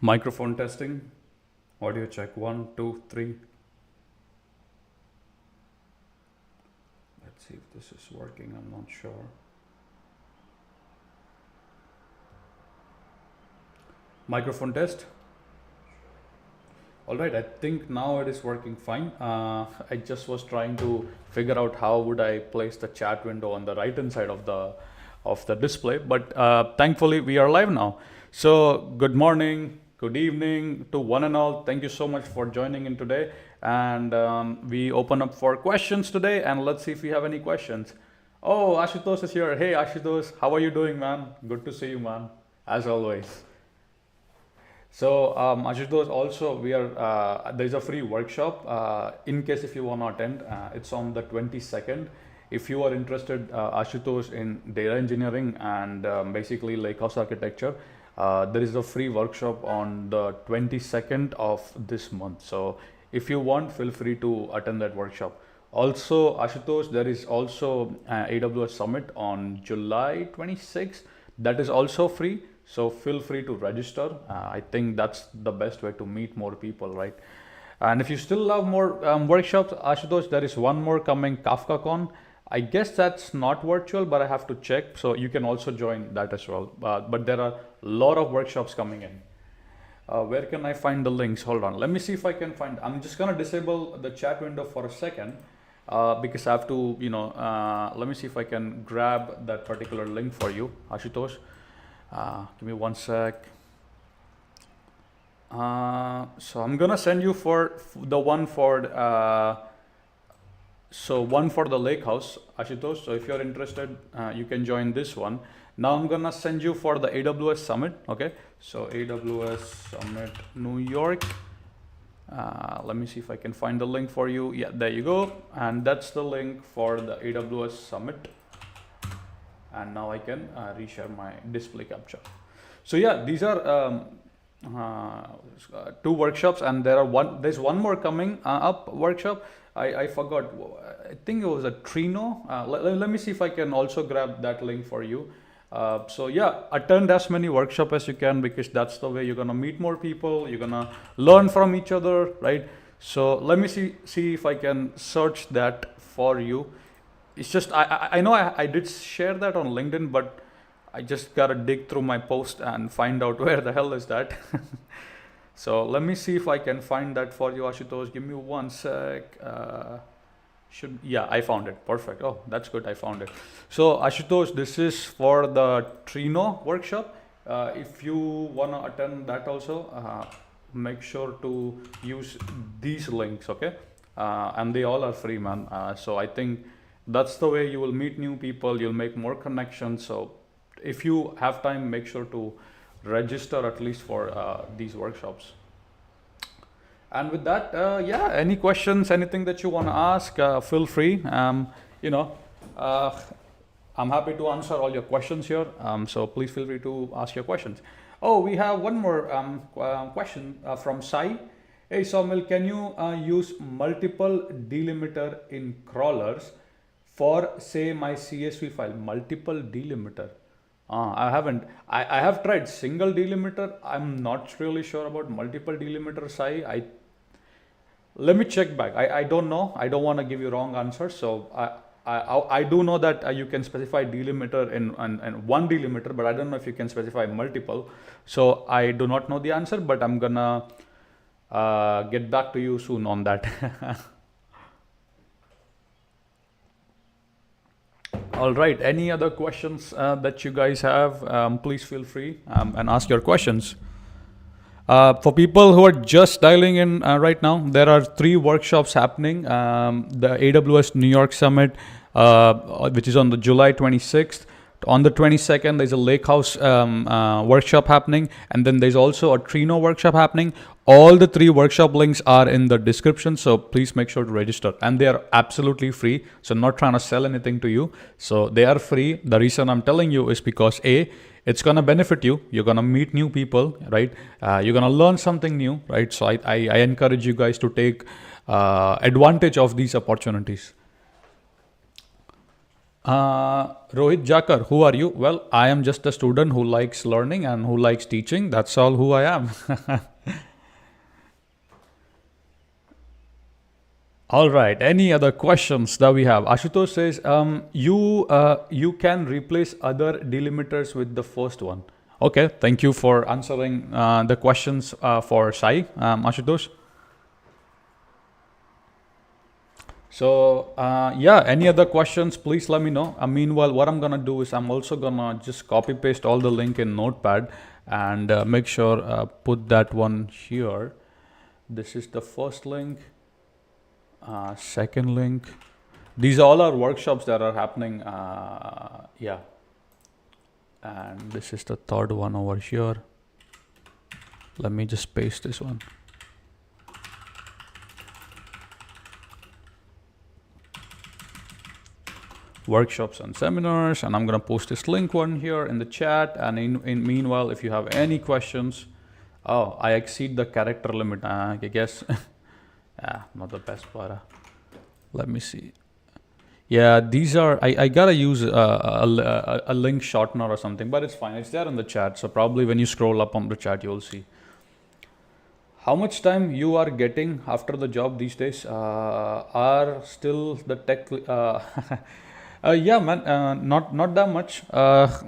Microphone testing, audio check, 1, 2, 3. Let's see if this is working, I'm not sure. Microphone test. All right, I think now it is working fine. I just was trying to figure out how would I place the chat window on the right hand side of the display, but thankfully we are live now. So good morning, good evening to one and all. Thank you so much for joining in today, and we open up for questions today, and let's see if we have any questions. Oh, Ashutosh is here. Hey Ashutosh, how are you doing, man? Good to see you, man, as always. So Ashutosh, also we are there's a free workshop in case if you want to attend. It's on the 22nd. If you are interested, Ashutosh, in data engineering and basically lakehouse architecture, there is a free workshop on the 22nd of this month. So if you want, feel free to attend that workshop. Also, Ashutosh, there is also AWS Summit on July 26th. That is also free. So feel free to register. I think that's the best way to meet more people, right? And if you still love more workshops, Ashutosh, there is one more coming, KafkaCon. I guess that's not virtual, but I have to check. So you can also join that as well. But there are a lot of workshops coming in. Where can I find the links? Hold on. Let me see if I can find. I'm just gonna disable the chat window for a second because I have to, let me see if I can grab that particular link for you, Ashutosh. Give me one sec. So I'm gonna send you for the one for one for the lake house, Ashutosh. So if you're interested, you can join this one. Now I'm gonna send you for the AWS Summit. Okay, so AWS Summit New York. Let me see if I can find the link for you. Yeah, there you go. And that's the link for the AWS Summit. And now I can reshare my display capture. So yeah, these are two workshops, and there's one more coming up workshop. I forgot. I think it was a Trino. Let me see if I can also grab that link for you. So yeah, attend as many workshops as you can, because that's the way you're gonna meet more people. You're gonna learn from each other, right? So let me see if I can search that for you. It's just I know I did share that on LinkedIn, but I just gotta dig through my post and find out where the hell is that. So let me see if I can find that for you, Ashutosh. Give me one sec. I found it. Perfect. Oh, that's good. I found it. So Ashutosh, this is for the Trino workshop. If you wanna attend that also, make sure to use these links, okay? And they all are free, man. So I think that's the way you will meet new people, you'll make more connections. So if you have time, make sure to register at least for these workshops. And with that, any questions, anything that you want to ask, feel free. I'm happy to answer all your questions here. So please feel free to ask your questions. Oh, we have one more question from Sai. Hey Saumil, can you use multiple delimiter in crawlers for, say, my CSV file? Multiple delimiter. I haven't. I have tried single delimiter. I'm not really sure about multiple delimiter, Sai. Let me check back. I don't know. I don't want to give you wrong answers. So I do know that you can specify delimiter in one delimiter, but I don't know if you can specify multiple. So I do not know the answer, but I'm gonna get back to you soon on that. All right. Any other questions that you guys have? Please feel free and ask your questions. For people who are just dialing in right now, there are 3 workshops happening. The AWS New York Summit, which is on the July 26th. On the 22nd, there's a Lakehouse workshop happening, and then there's also a Trino workshop happening. All the 3 workshop links are in the description, so please make sure to register. And they are absolutely free, so I'm not trying to sell anything to you. So they are free. The reason I'm telling you is because A, it's gonna benefit you. You're gonna meet new people, right? You're gonna learn something new, right? So I encourage you guys to take advantage of these opportunities. Rohit Jakar, who are you? Well, I am just a student who likes learning and who likes teaching. That's all who I am. All right. Any other questions that we have? Ashutosh says, you can replace other delimiters with the first one. Okay. Thank you for answering the questions for Sai, Ashutosh. So yeah, any other questions, please let me know. Meanwhile, what I'm gonna do is I'm also gonna just copy paste all the link in Notepad and make sure put that one here. This is the first link, second link. These all are workshops that are happening. Yeah, and this is the third one over here. Let me just paste this one. Workshops and seminars, and I'm gonna post this link one here in the chat. And in meanwhile, if you have any questions, oh, I exceed the character limit. I guess, yeah, not the best part. Let me see. Yeah, these are. I gotta use a link shortener or something, but it's fine. It's there in the chat. So probably when you scroll up on the chat, you'll see. How much time you are getting after the job these days? Are still the tech? Yeah, man, not that much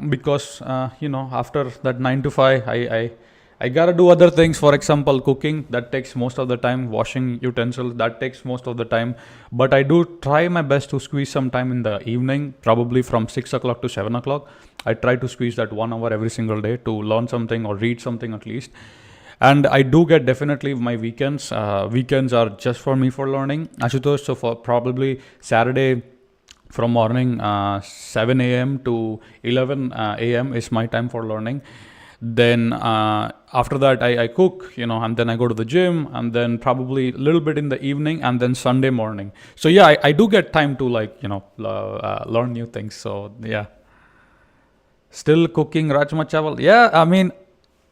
because you know, after that 9 to 5, I gotta do other things. For example, cooking, that takes most of the time. Washing utensils, that takes most of the time. But I do try my best to squeeze some time in the evening, probably from 6 o'clock to 7 o'clock. I try to squeeze that 1 hour every single day to learn something or read something at least. And I do get definitely my weekends. Weekends are just for me for learning, Ashutosh. So for probably Saturday, from morning 7 a.m. to 11 a.m. is my time for learning. Then after that, I cook, you know, and then I go to the gym, and then probably a little bit in the evening, and then Sunday morning. So yeah, I do get time to, like, you know, learn new things. So yeah, still cooking rajma chawal. Yeah, I mean,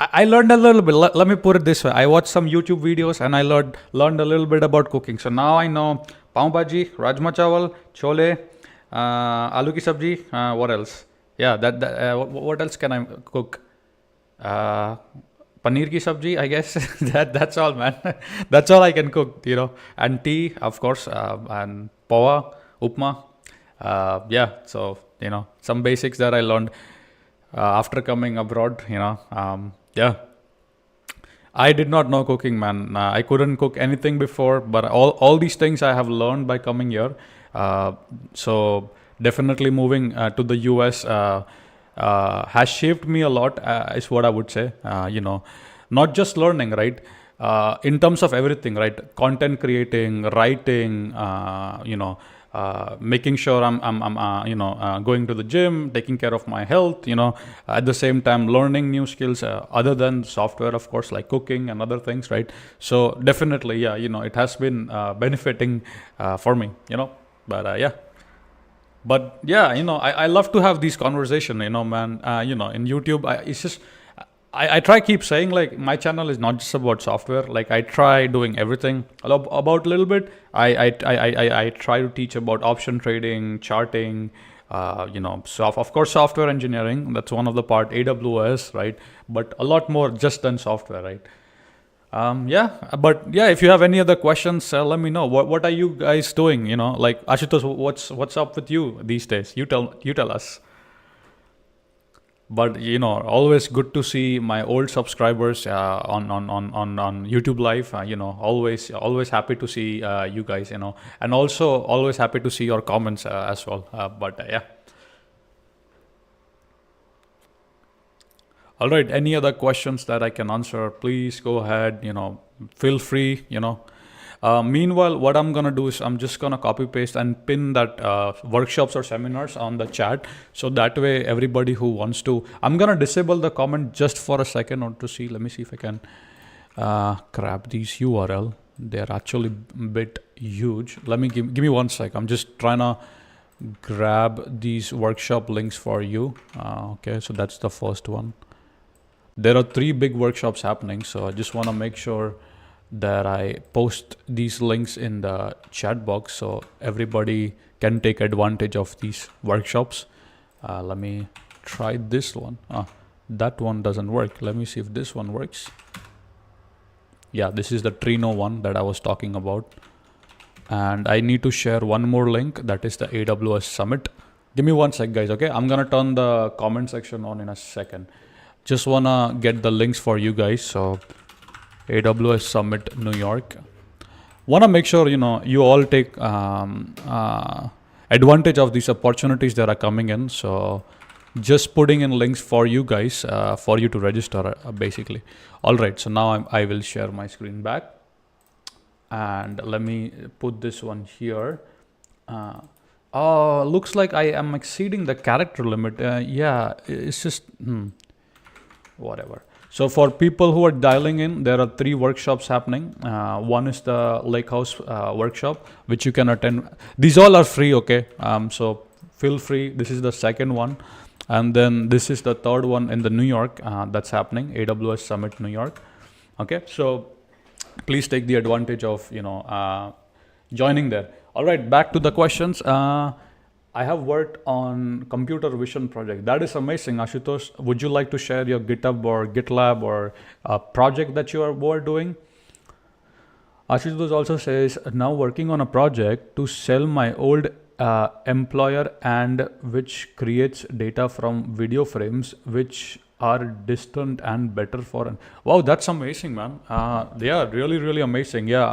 I learned a little bit. Let me put it this way: I watched some YouTube videos and I learned a little bit about cooking. So now I know pav bhaji, rajma chawal, chole, aloo ki sabji. What else? Yeah, what else can I cook? Paneer ki sabji, I guess. That's all, man. That's all I can cook, you know. And tea, of course, and poha, upma. Yeah, so you know, some basics that I learned after coming abroad. You know, yeah. I did not know cooking, man. I couldn't cook anything before, but all these things I have learned by coming here. So definitely moving to the US has shaped me a lot, is what I would say. You know, not just learning, right? In terms of everything, right? Content creating, writing, you know, making sure I'm you know, going to the gym, taking care of my health, you know, at the same time learning new skills other than software, of course, like cooking and other things, right? So definitely, yeah, you know, it has been benefiting for me, you know. But yeah. But yeah, you know, I love to have these conversation, you know, man. You know, in YouTube, it's just I try keep saying, like, my channel is not just about software. Like, I try doing everything about a little bit. I try to teach about option trading, charting, you know, so of course software engineering. That's one of the part, AWS, right? But a lot more just than software, right? Yeah, but yeah, if you have any other questions, let me know. What are you guys doing? You know, like, Ashutosh, what's up with you these days? You tell us. But you know, always good to see my old subscribers on YouTube Live. You know, always happy to see you guys. You know, and also always happy to see your comments as well. But yeah. All right. Any other questions that I can answer? Please go ahead. You know, feel free. You know. Meanwhile, what I'm gonna do is I'm just gonna copy paste and pin that workshops or seminars on the chat, so that way everybody who wants to, I'm gonna disable the comment just for a second or to see. Let me see if I can grab these URL. They're actually a bit huge. Let me give me 1 sec. I'm just trying to grab these workshop links for you. Okay, so that's the first one. There are 3 big workshops happening, so I just want to make sure that I post these links in the chat box so everybody can take advantage of these workshops. Let me try this one. That one doesn't work. Let me see if this one works. Yeah, this is the Trino one that I was talking about. And I need to share one more link, that is the AWS Summit. Give me 1 sec, guys, okay? I'm gonna turn the comment section on in a second. Just wanna get the links for you guys. So AWS Summit New York. Wanna make sure you all take advantage of these opportunities that are coming in. So just putting in links for you guys for you to register basically. All right, so now I will share my screen back, and let me put this one here. Looks like I am exceeding the character limit. Yeah, it's just whatever. So for people who are dialing in, there are 3 workshops happening. One is the Lake House workshop, which you can attend. These all are free, okay? So feel free. This is the second one. And then this is the third one in the New York that's happening, AWS Summit New York. Okay, so please take the advantage of joining there. All right, back to the questions. I have worked on computer vision project. That is amazing, Ashutosh. Would you like to share your GitHub or GitLab or a project that you were doing? Ashutosh also says, now working on a project to sell my old employer, and which creates data from video frames which are distant and better for. Wow, that's amazing, man. They are really, really amazing. Yeah,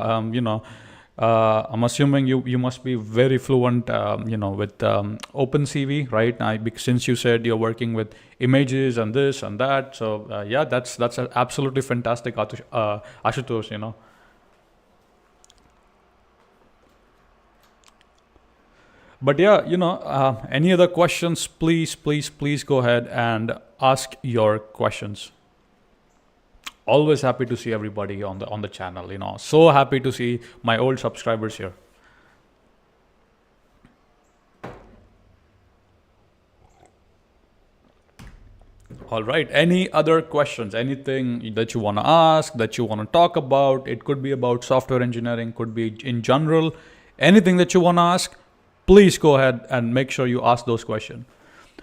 I'm assuming you must be very fluent, with OpenCV, right? Since you said you're working with images and this and that, so yeah, that's absolutely fantastic, Ashutosh. But yeah, any other questions? Please go ahead and ask your questions. Always happy to see everybody on the channel. So happy to see my old subscribers here. All right. Any other questions? Anything that you want to ask, that you want to talk about? It could be about software engineering, could be in general. Anything that you want to ask, please go ahead and make sure you ask those questions.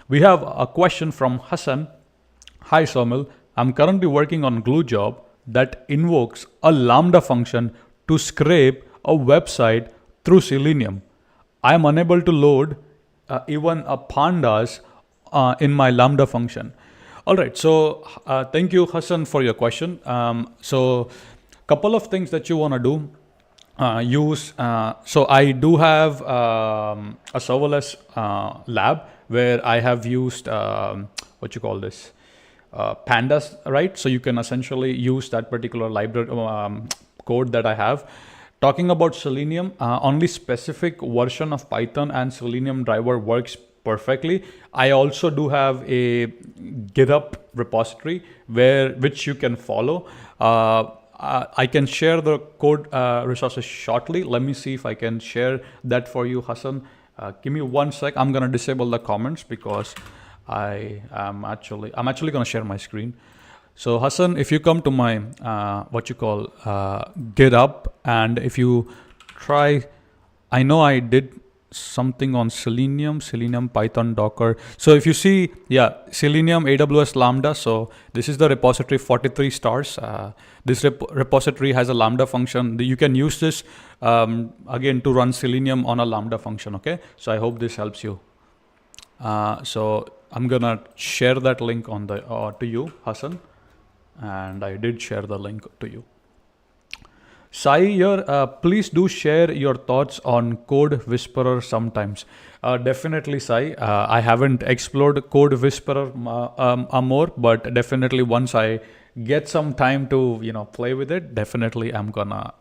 We have a question from Hassan. Hi, Somil. I'm currently working on Glue job that invokes a Lambda function to scrape a website through Selenium. I am unable to load even a pandas in my Lambda function. All right, so thank you, Hassan, for your question. So couple of things that you want to do. So I do have a serverless lab where I have used pandas, right? So you can essentially use that particular library code that I have. Talking about Selenium, only specific version of Python and Selenium driver works perfectly. I also do have a GitHub repository which you can follow. I can share the code resources shortly. Let me see if I can share that for you, Hassan. Give me 1 sec. I'm gonna disable the comments because I'm actually gonna share my screen. So Hassan, if you come to my GitHub, and if you try, I know I did something on Selenium, Python, Docker. So if you see, yeah, Selenium, AWS Lambda. So this is the repository, 43 stars. This repository has a Lambda function. You can use this again to run Selenium on a Lambda function. Okay, so I hope this helps you. So I'm gonna share that link on the to you, Hassan, and I did share the link to you. Sai here, please do share your thoughts on Code Whisperer sometimes. Definitely, Sai. I haven't explored Code Whisperer more, but definitely once I get some time to play with it, definitely I'm gonna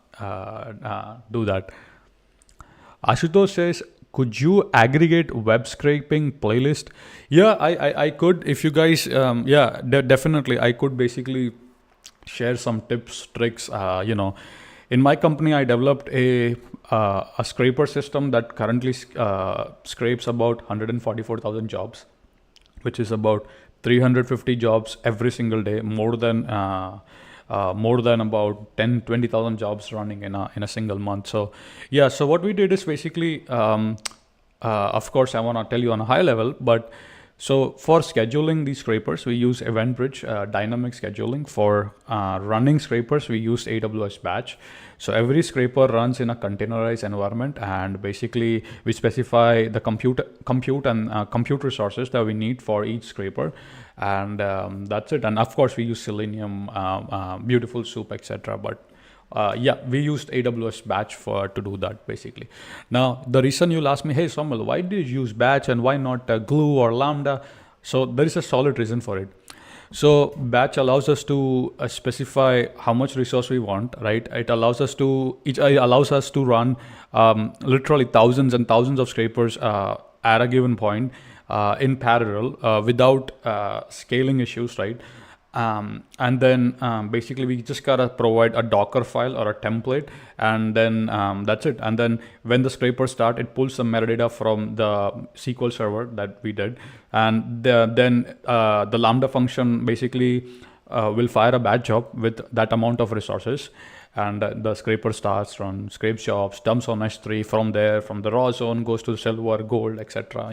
do that. Ashutosh says, could you aggregate web scraping playlist? Yeah, I could. If you guys, definitely I could basically share some tips, tricks. In my company, I developed a scraper system that currently scrapes about 144,000 jobs, which is about 350 jobs every single day, more than more than about 10, 20,000 jobs running in a single month. So yeah, so what we did is basically, of course, I want to tell you on a high level, but so for scheduling these scrapers, we use EventBridge dynamic scheduling. For running scrapers, we use AWS Batch. So every scraper runs in a containerized environment, and basically we specify the compute and compute resources that we need for each scraper, and that's it. And of course, we use Selenium, Beautiful Soup, etc. But yeah, we used AWS Batch to do that basically. Now, the reason you'll ask me, hey Somal, why did you use Batch and why not Glue or Lambda? So there is a solid reason for it. So Batch allows us to specify how much resource we want, right? It allows us to run literally thousands and thousands of scrapers at a given point in parallel without scaling issues, right? And then basically we just gotta provide a Docker file or a template, and then that's it. And then when the scraper start, it pulls some metadata from the SQL server that we did, and then the Lambda function basically will fire a batch job with that amount of resources, and the scraper starts, run scrape jobs, dumps on S3. From there, from the raw zone, goes to silver, gold, etc.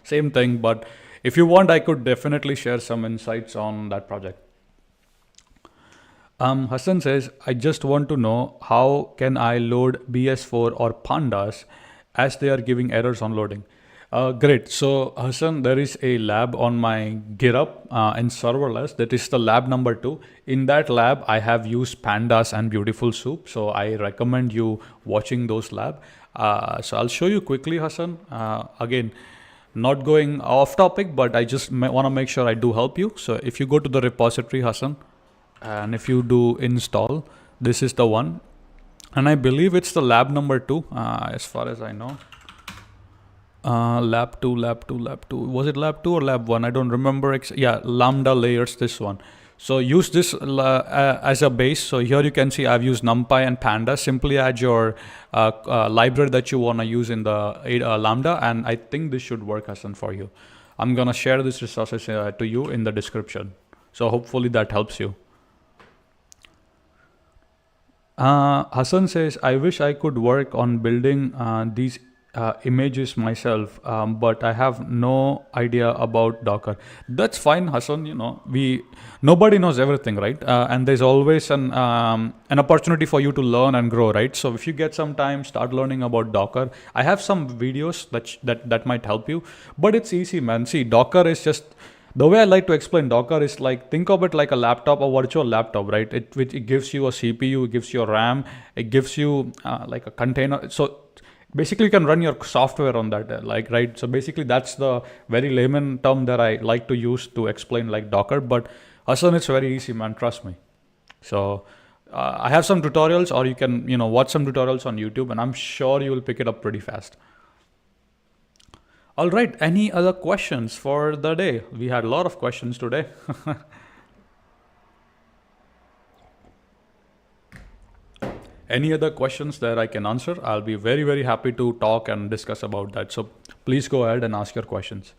Same thing. But if you want, I could definitely share some insights on that project. Hassan says, I just want to know how can I load BS4 or Pandas as they are giving errors on loading. Great. So Hassan, there is a lab on my GitHub in serverless. That is the lab number 2. In that lab, I have used Pandas and Beautiful Soup. So I recommend you watching those lab. So I'll show you quickly, Hassan. Again, not going off topic, but I just want to make sure I do help you. So if you go to the repository, Hassan, and if you do install, this is the one. And I believe it's the lab number 2, as far as I know. Lab 2. Was it lab 2 or lab 1? I don't remember. Yeah, Lambda layers, this one. So use this as a base. So here you can see I've used NumPy and Panda. Simply add your library that you want to use in the Lambda, and I think this should work, Hassan, for you. I'm going to share these resources to you in the description. So hopefully that helps you. Hassan says, I wish I could work on building these images myself, but I have no idea about Docker. That's fine, Hassan. Nobody knows everything, right? And there's always an opportunity for you to learn and grow, right? So if you get some time, start learning about Docker. I have some videos that might help you, but it's easy, man. See, Docker is just, the way I like to explain Docker is like, think of it like a laptop, a virtual laptop, right? It gives you a CPU, it gives you a RAM, it gives you like a container. So basically you can run your software on that, right? So basically that's the very layman term that I like to use to explain like Docker. But Hassan, it's very easy, man, trust me. So I have some tutorials, or you can watch some tutorials on YouTube, and I'm sure you will pick it up pretty fast. All right, any other questions for the day? We had a lot of questions today. Any other questions that I can answer? I'll be very, very happy to talk and discuss about that. So please go ahead and ask your questions.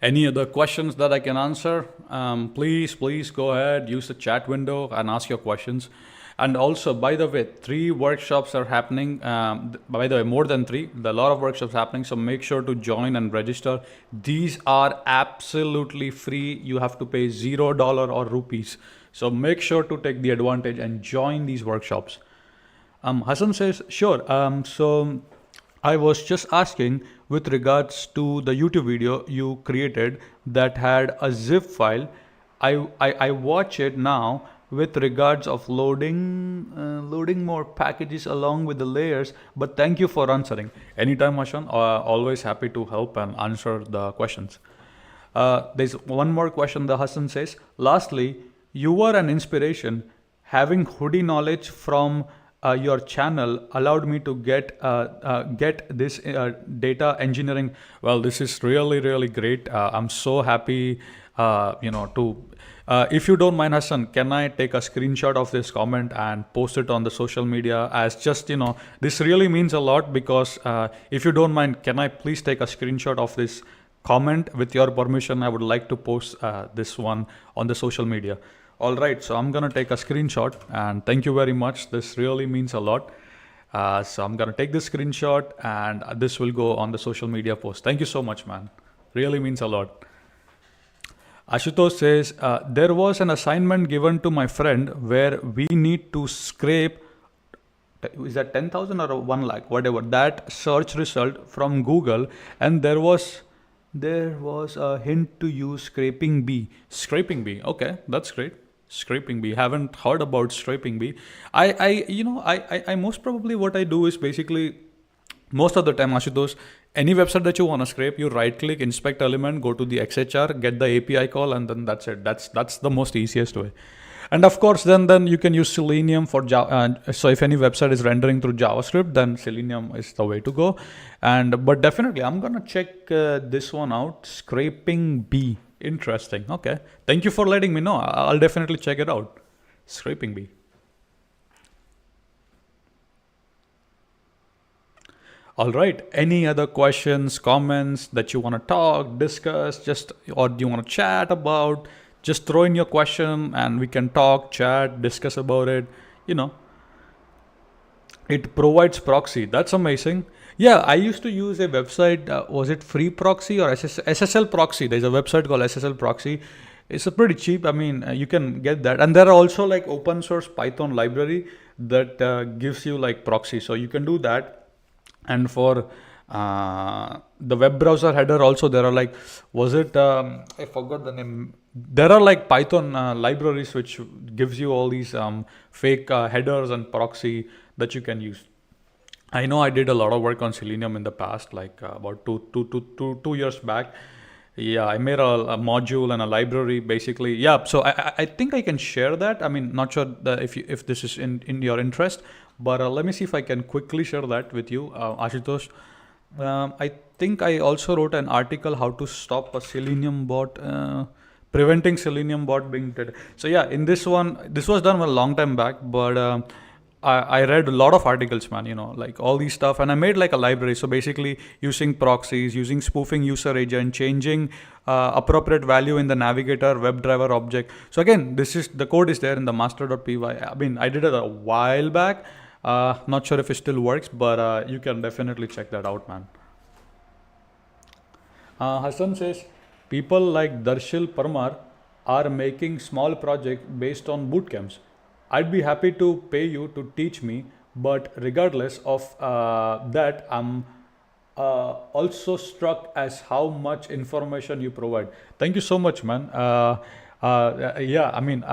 Any other questions that I can answer? Please go ahead, use the chat window and ask your questions. And also, by the way, 3 workshops are happening. By the way, more than 3. There are a lot of workshops happening, so make sure to join and register. These are absolutely free. You have to pay $0 or rupees. So make sure to take the advantage and join these workshops. Hassan says, sure. So I was just asking with regards to the YouTube video you created that had a zip file. I watch it now with regards of loading more packages along with the layers, but thank you for answering. Anytime, Hassan, always happy to help and answer the questions. There's one more question that Hassan says. Lastly, you were an inspiration. Having Hudi knowledge from your channel allowed me to get this data engineering. Well, this is really really great. I'm so happy. To if you don't mind, Hassan, can I take a screenshot of this comment and post it on the social media? As just this really means a lot because if you don't mind, can I please take a screenshot of this comment with your permission? I would like to post this one on the social media. All right, so I'm gonna take a screenshot and thank you very much. This really means a lot. So I'm gonna take this screenshot and this will go on the social media post. Thank you so much, man. Really means a lot. Ashutosh says, there was an assignment given to my friend where we need to scrape, is that 10,000 or 1 lakh, whatever, that search result from Google, and there was a hint to use scraping bee. Scraping bee, okay, that's great. Scraping bee, haven't heard about scraping bee. I most probably what I do is basically most of the time, Ashutosh, any website that you want to scrape, you right click, inspect element, go to the XHR, get the API call, and then that's it. That's the most easiest way. And of course, then you can use Selenium for Java. So if any website is rendering through JavaScript, then Selenium is the way to go. But definitely, I'm gonna check this one out. Scraping bee, interesting. Okay, thank you for letting me know. I'll definitely check it out. Scraping bee. All right. Any other questions, comments that you want to talk, discuss, or do you want to chat about? Just throw in your question and we can talk, chat, discuss about it. It provides proxy. That's amazing. Yeah, I used to use a website. Was it Free Proxy or SSL Proxy? There's a website called SSL Proxy. It's a pretty cheap. I mean, you can get that. And there are also like open source Python library that gives you like proxy. So you can do that. And for the web browser header also, there are like, I forgot the name. There are like Python libraries which gives you all these fake headers and proxy that you can use. I know I did a lot of work on Selenium in the past, like about two years back. Yeah, I made a module and a library basically. Yeah, so I think I can share that. I mean, not sure if this is in your interest, but let me see if I can quickly share that with you, Ashutosh. I think I also wrote an article how to stop a Selenium bot, preventing Selenium bot being dead. So yeah, in this one, this was done a long time back, but I read a lot of articles, man, like all these stuff, and I made like a library. So basically using proxies, using spoofing user agent, changing appropriate value in the navigator WebDriver object. So again, the code is there in the master.py. I mean, I did it a while back. Not sure if it still works, but you can definitely check that out, man. Hassan says, people like Darshil Parmar are making small projects based on bootcamps. I'd be happy to pay you to teach me, but regardless of that, I'm also struck as how much information you provide. Thank you so much, man. Yeah, I mean,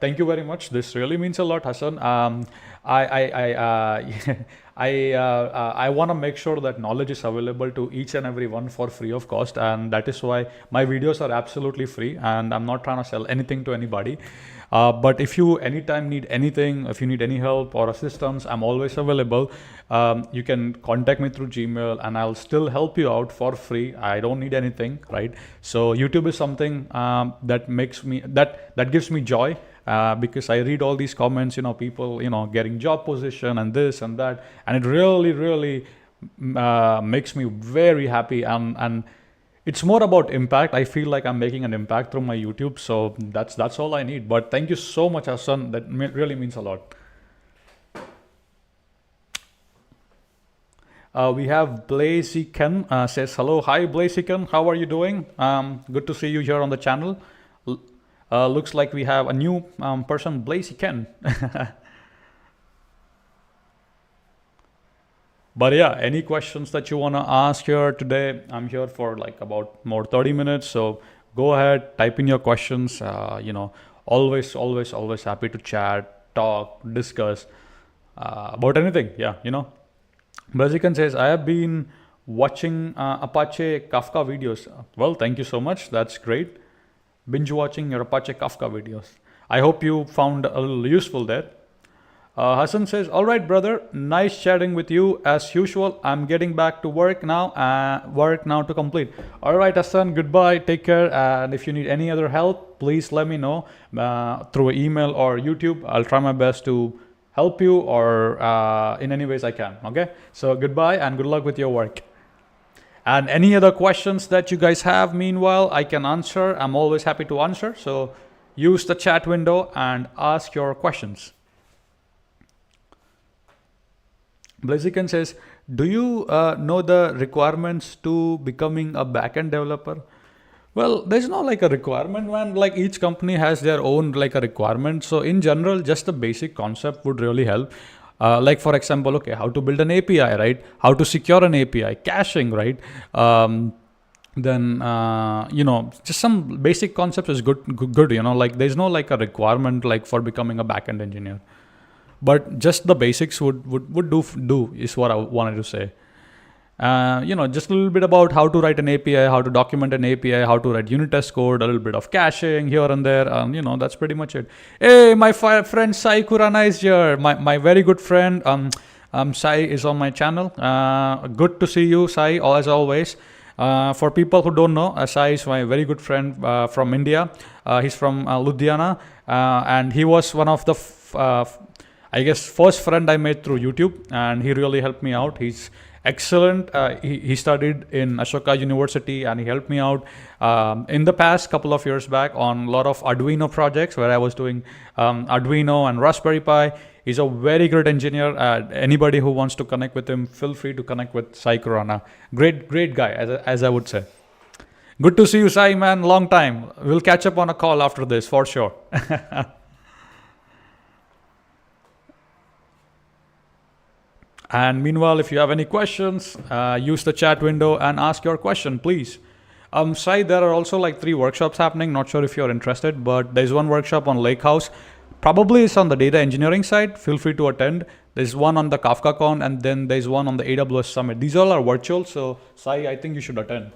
thank you very much. This really means a lot, Hassan. I want to make sure that knowledge is available to each and every one for free of cost, and that is why my videos are absolutely free, and I'm not trying to sell anything to anybody. But if you anytime need anything, if you need any help or assistance, I'm always available. You can contact me through Gmail and I'll still help you out for free. I don't need anything, right? So YouTube is something that gives me joy. Because I read all these comments, people, getting job position and this and that, and it really, really makes me very happy. And it's more about impact. I feel like I'm making an impact through my YouTube, so that's all I need. But thank you so much, Hassan. That really means a lot. We have Blazy Ken says hello. Hi, Blazy Ken. How are you doing? Good to see you here on the channel. Looks like we have a new person, Blazy Ken. But yeah, any questions that you want to ask here today? I'm here for like about more 30 minutes. So go ahead, type in your questions. Always happy to chat, talk, discuss about anything. Yeah, Blazy Ken says, I have been watching Apache Kafka videos. Well, thank you so much. That's great. Binge watching your Apache Kafka videos. I hope you found a little useful there. Hassan says, all right, brother, nice chatting with you as usual. I'm getting back to work now to complete. All right, Hassan, goodbye, take care. And if you need any other help, please let me know through email or YouTube. I'll try my best to help you or in any ways I can. Okay, so goodbye and good luck with your work. And any other questions that you guys have, meanwhile, I can answer. I'm always happy to answer. So use the chat window and ask your questions. Blaziken says, do you know the requirements to becoming a backend developer? Well, there's no like a requirement, man. Like each company has their own like a requirement. So in general, just the basic concept would really help. Like for example, okay, how to build an API, right? How to secure an API, caching, right? Then just some basic concepts is good. Like there's no like a requirement like for becoming a backend engineer, but just the basics would do is what I wanted to say. Just a little bit about how to write an API, how to document an API, how to write unit test code, a little bit of caching here and there. That's pretty much it. Hey, my friend Sai Kurana is here. My very good friend. Sai is on my channel. Good to see you, Sai, as always. For people who don't know, Sai is my very good friend from India. He's from Ludhiana, and he was one of the first friend I made through YouTube, and he really helped me out. He's excellent. He studied in Ashoka University, and he helped me out in the past couple of years back on a lot of Arduino projects where I was doing Arduino and Raspberry Pi. He's a very great engineer. Anybody who wants to connect with him, feel free to connect with Sai Kurana. Great guy, as I would say. Good to see you, Sai, man. Long time. We'll catch up on a call after this for sure. And meanwhile, if you have any questions, use the chat window and ask your question, please. Sai, there are also like 3 workshops happening. Not sure if you're interested, but there's one workshop on Lakehouse. Probably it's on the data engineering side. Feel free to attend. There's one on the KafkaCon, and then there's one on the AWS Summit. These all are virtual, so Sai, I think you should attend.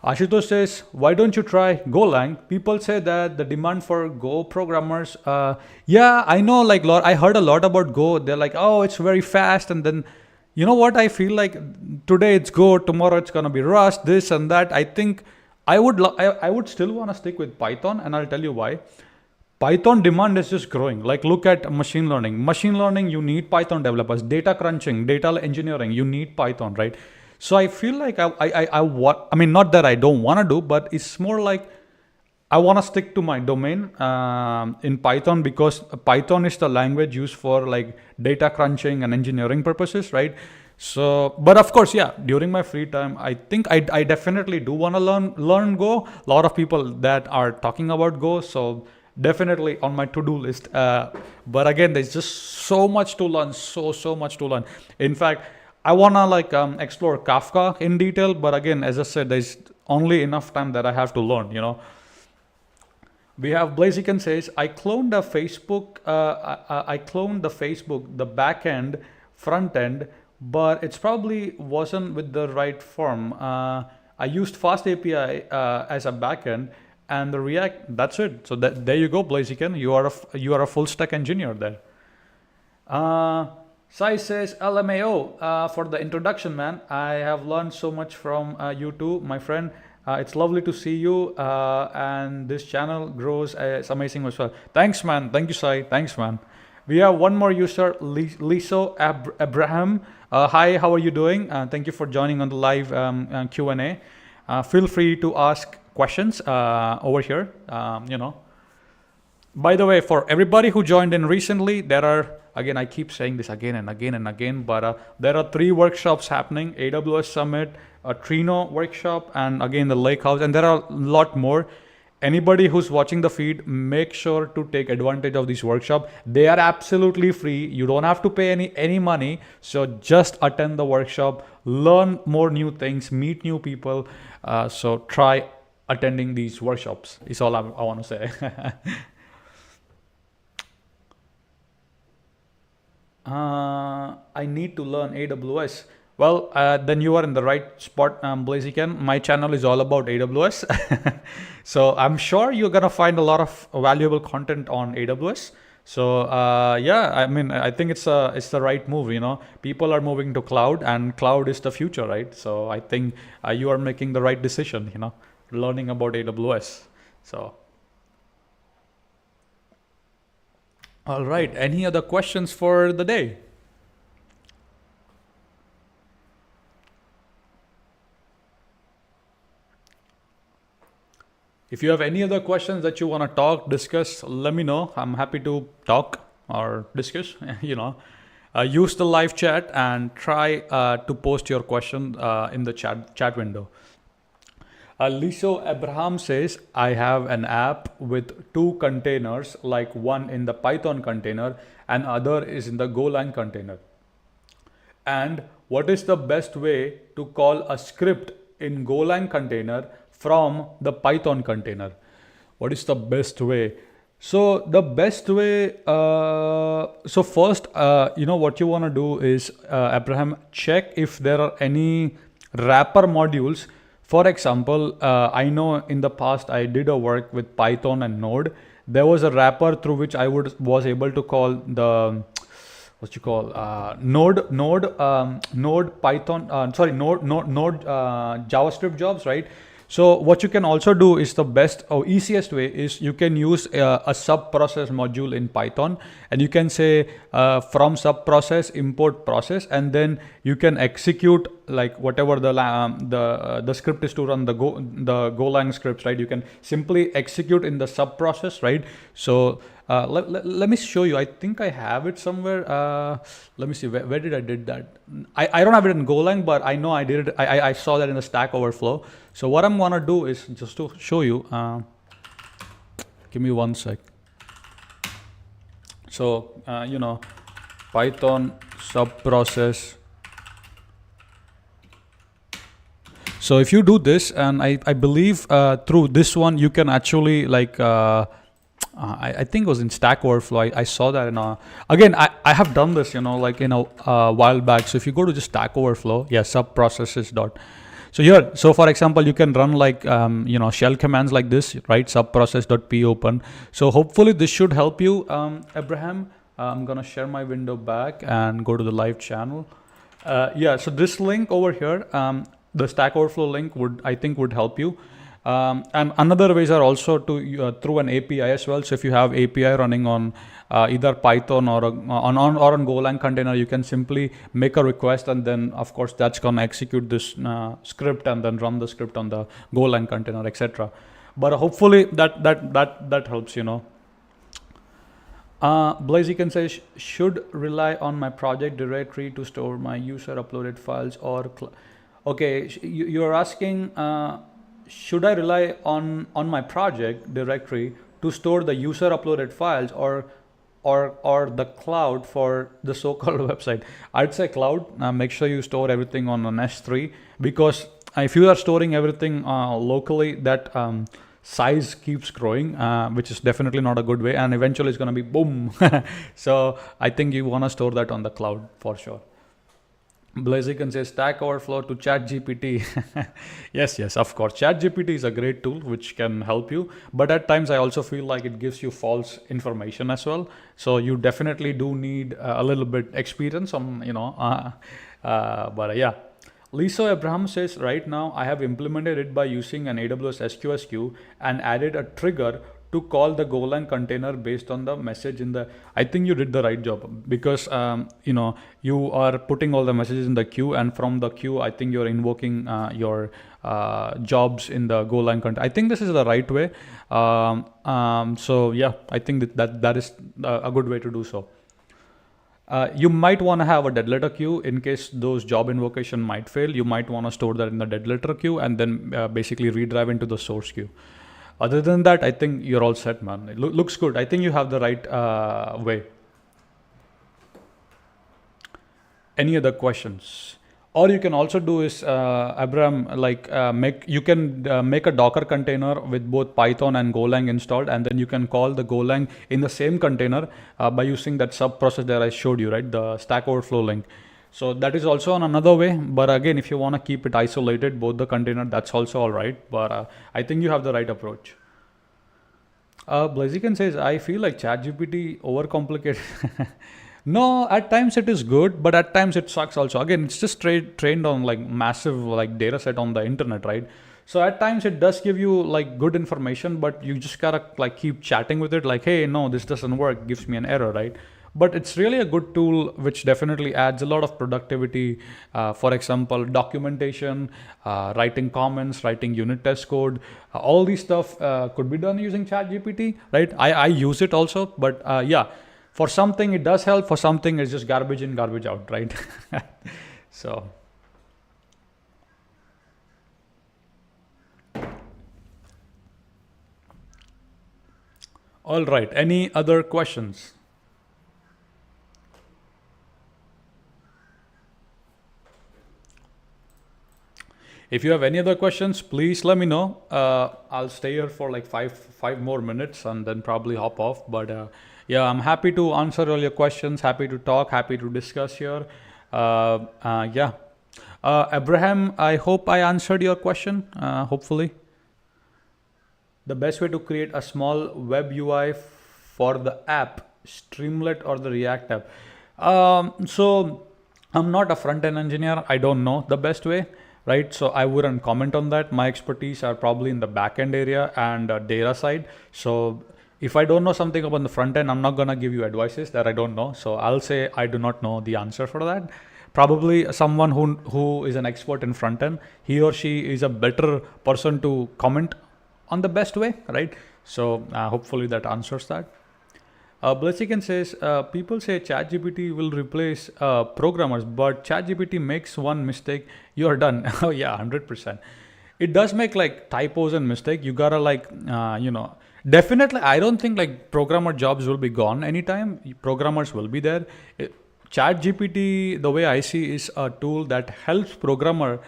Ashutosh says, why don't you try Golang? People say that the demand for Go programmers, yeah, I know, like, I heard a lot about Go. They're like, oh, it's very fast. And then, you know what? I feel like today it's Go, tomorrow it's going to be Rust, this and that. I think I would still want to stick with Python, and I'll tell you why. Python demand is just growing. Like, look at machine learning. Machine learning, you need Python developers. Data crunching, data engineering, you need Python, right? So I feel like I mean, not that I don't want to do, but it's more like I want to stick to my domain in Python, because Python is the language used for like data crunching and engineering purposes, right? So, but of course, yeah, during my free time, I think I definitely do want to learn Go. A lot of people that are talking about Go, so definitely on my to-do list. But again, there's just so much to learn, so much to learn. In fact, I want to explore Kafka in detail, but again, as I said, there's only enough time that I have to learn, We have Blaziken says, I cloned the Facebook, the back end, front end, but it's probably wasn't with the right form. I used Fast API as a backend, and the React, that's it. So there you go, Blaziken. You are a full stack engineer there. Sai says, LMAO, for the introduction, man. I have learned so much from you too, my friend. It's lovely to see you, and this channel grows. It's amazing as well. Thanks, man. Thank you, Sai. Thanks, man. We have one more user, Liso Abraham. Hi, how are you doing? Thank you for joining on the live Q&A. Feel free to ask questions over here, By the way, for everybody who joined in recently, there are, again, I keep saying this again and again, but there are 3 workshops happening: AWS Summit, a Trino workshop, and again, the Lakehouse, and there are a lot more. Anybody who's watching the feed, make sure to take advantage of these workshops. They are absolutely free. You don't have to pay any money. So just attend the workshop, learn more new things, meet new people. So try attending these workshops is all I want to say. I need to learn AWS. Well, then you are in the right spot, Blaziken. My channel is all about AWS. So I'm sure you're going to find a lot of valuable content on AWS. So yeah, I mean, I think it's the right move. People are moving to cloud, and cloud is the future, right? So I think you are making the right decision. Learning about AWS. So all right, any other questions for the day? If you have any other questions that you want to talk, discuss, let me know. I'm happy to talk or discuss. Use the live chat and try to post your question in the chat window. Liso Abraham says, I have an app with two containers, like one in the Python container and other is in the Golang container. And what is the best way to call a script in Golang container from the Python container? What is the best way? So the best way, so first, what you want to do is, Abraham, check if there are any wrapper modules. For example, I know in the past I did a work with Python and Node. There was a wrapper through which I was able to call the what you call Node Python, Node JavaScript jobs, right? So what you can also do is the best or easiest way is you can use a sub process module in Python, and you can say from sub process import process, and then you can execute like whatever the script is to run the Golang scripts, right? You can simply execute in the sub process, right? So let me show you. I think I have it somewhere. Let me see. Where did I did that? I don't have it in Golang, but I know I did it. I saw that in the Stack Overflow. So what I'm gonna do is just to show you. Give me one sec. So Python sub process. So if you do this, and I believe through this one you can actually like. I think it was in Stack Overflow. I saw that again, I have done this, like a while back. So if you go to just Stack Overflow, yeah, sub processes dot. So here, so for example, you can run like, shell commands like this, right? Sub process.p open. So hopefully this should help you, Abraham. I'm going to share my window back and go to the live channel. Yeah, so this link over here, the Stack Overflow link I think would help you. And another ways are also to through an API as well. So if you have API running on either Python or on Golang container, you can simply make a request, and then of course that's gonna execute this script and then run the script on the Golang container, etc. But hopefully that helps. Blazy can say, should rely on my project directory to store my user uploaded files or okay, you're asking. Should I rely on my project directory to store the user uploaded files or the cloud for the so-called website? I'd say cloud. Make sure you store everything on an S3, because if you are storing everything locally, that size keeps growing, which is definitely not a good way, and eventually it's going to be boom. So I think you want to store that on the cloud for sure. Blaziken says Stack Overflow to ChatGPT. Yes, of course. ChatGPT is a great tool which can help you, but at times I also feel like it gives you false information as well. So you definitely do need a little bit experience on, but yeah. Lisa Abraham says, right now I have implemented it by using an AWS SQS queue and added a trigger to call the Golang container based on the message in the. I think you did the right job, because you are putting all the messages in the queue, and from the queue I think you're invoking your jobs in the Golang container. I think this is the right way. So yeah, I think that is a good way to do so. You might want to have a dead letter queue in case those job invocation might fail. You might want to store that in the dead letter queue and then basically redrive into the source queue. Other than that, I think you're all set, man. It looks good. I think you have the right way. Any other questions? Or you can also do is, Abraham, like make a Docker container with both Python and Golang installed, and then you can call the Golang in the same container by using that sub process that I showed you, right? The Stack Overflow link. So that is also on another way. But again, if you want to keep it isolated, both the container, that's also all right. But I think you have the right approach. Blaziken says, I feel like ChatGPT overcomplicated. No, at times it is good, but at times it sucks also. Again, it's just trained on like massive like data set on the internet, right? So at times it does give you like good information, but you just gotta like keep chatting with it, like, hey, no, this doesn't work, gives me an error, right? But it's really a good tool which definitely adds a lot of productivity. For example, documentation, writing comments, writing unit test code, all these stuff could be done using ChatGPT, right? I use it also, but yeah, for something it does help, for something it's just garbage in, garbage out, right? So, all right, any other questions? If you have any other questions, please let me know. I'll stay here for like five more minutes and then probably hop off. But yeah, I'm happy to answer all your questions. Happy to talk. Happy to discuss here. Yeah, Abraham, I hope I answered your question. Hopefully, the best way to create a small web UI for the app, Streamlit or the React app. So I'm not a front end engineer. I don't know the best way, right? So I wouldn't comment on that. My expertise are probably in the back end area and data side. So if I don't know something about the front end, I'm not gonna give you advices that I don't know. So I'll say I do not know the answer for that. Probably someone who is an expert in front end, he or she is a better person to comment on the best way, right? So hopefully that answers that. Blaziken says, people say ChatGPT will replace programmers, but ChatGPT makes one mistake, you're done. Oh yeah, 100%. It does make like typos and mistake. You gotta like, definitely. I don't think like programmer jobs will be gone anytime. Programmers will be there. ChatGPT, the way I see, is a tool that helps programmer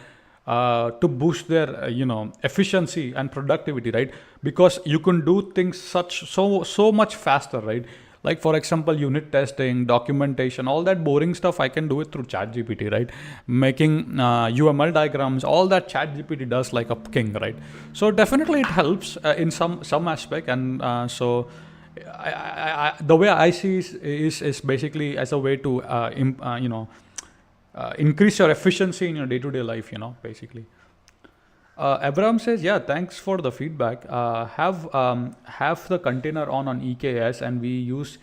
to boost their efficiency and productivity, right? Because you can do things so much faster, right? Like for example, unit testing, documentation, all that boring stuff I can do it through ChatGPT, right? Making UML diagrams, all that ChatGPT does like a king, right? So definitely it helps in some aspect. And the way I see is basically as a way to increase your efficiency in your day-to-day life, basically. Abraham says, yeah, thanks for the feedback. Have the container on EKS, and we use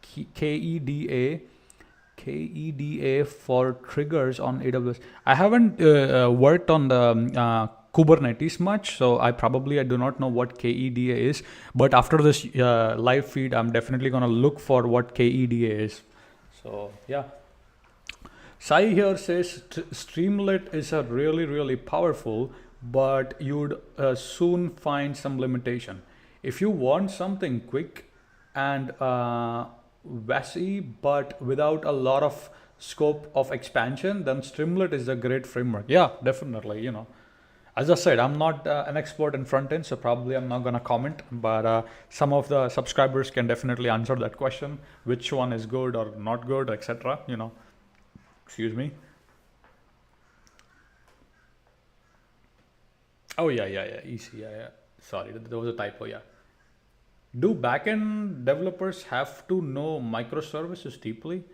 KEDA for triggers on AWS. I haven't worked on the Kubernetes much, so I do not know what KEDA is. But after this live feed, I'm definitely gonna look for what KEDA is. So yeah. Sai here says Streamlit is a really powerful, but you'd soon find some limitation. If you want something quick and messy, but without a lot of scope of expansion, then Streamlit is a great framework. Yeah, definitely. As I said, I'm not an expert in front end, so probably I'm not gonna comment. But some of the subscribers can definitely answer that question: which one is good or not good, etc. Excuse me. Oh yeah, easy, yeah. Sorry, there was a typo. Yeah. Do backend developers have to know microservices deeply?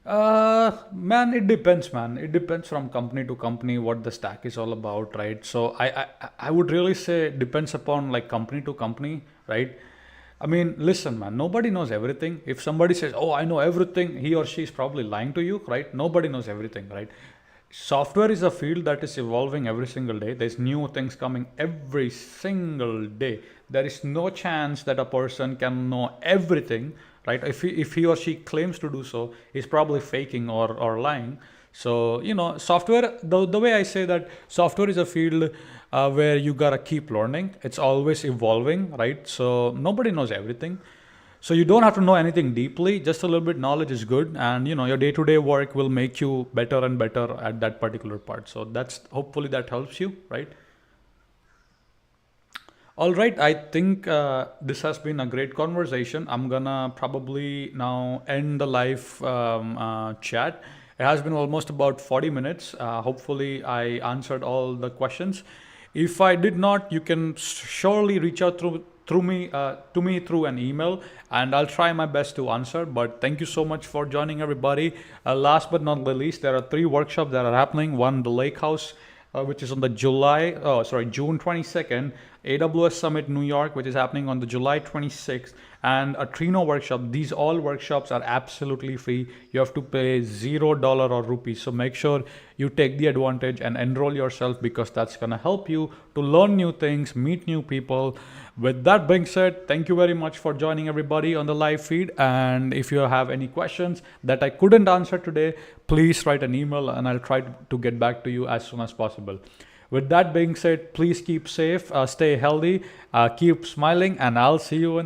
Man, it depends, man. It depends from company to company what the stack is all about, right? So I would really say it depends upon like company to company, right? I mean, listen, man, nobody knows everything. If somebody says, oh, I know everything, he or she is probably lying to you, right? Nobody knows everything, right? Software is a field that is evolving every single day. There's new things coming every single day. There is no chance that a person can know everything, right? If he or she claims to do so, he's probably faking or lying. So, software, the way I say that software is a field where you gotta keep learning. It's always evolving, right? So nobody knows everything. So you don't have to know anything deeply. Just a little bit knowledge is good, and your day-to-day work will make you better and better at that particular part. So that's hopefully that helps you, right? All right, I think this has been a great conversation. I'm gonna probably now end the live chat. It has been almost about 40 minutes. Hopefully, I answered all the questions. If I did not, you can surely reach out to me through an email, and I'll try my best to answer. But thank you so much for joining, everybody. Last but not the least, there are 3 workshops that are happening. One, the Lake House, which is on the June 22nd, AWS Summit New York, which is happening on the July 26th, and a Trino workshop. These all workshops are absolutely free. You have to pay $0 or rupees. So make sure you take the advantage and enroll yourself, because that's gonna help you to learn new things, meet new people. With that being said, thank you very much for joining, everybody, on the live feed. And if you have any questions that I couldn't answer today, please write an email and I'll try to get back to you as soon as possible. With that being said, please keep safe, stay healthy, keep smiling, and I'll see you in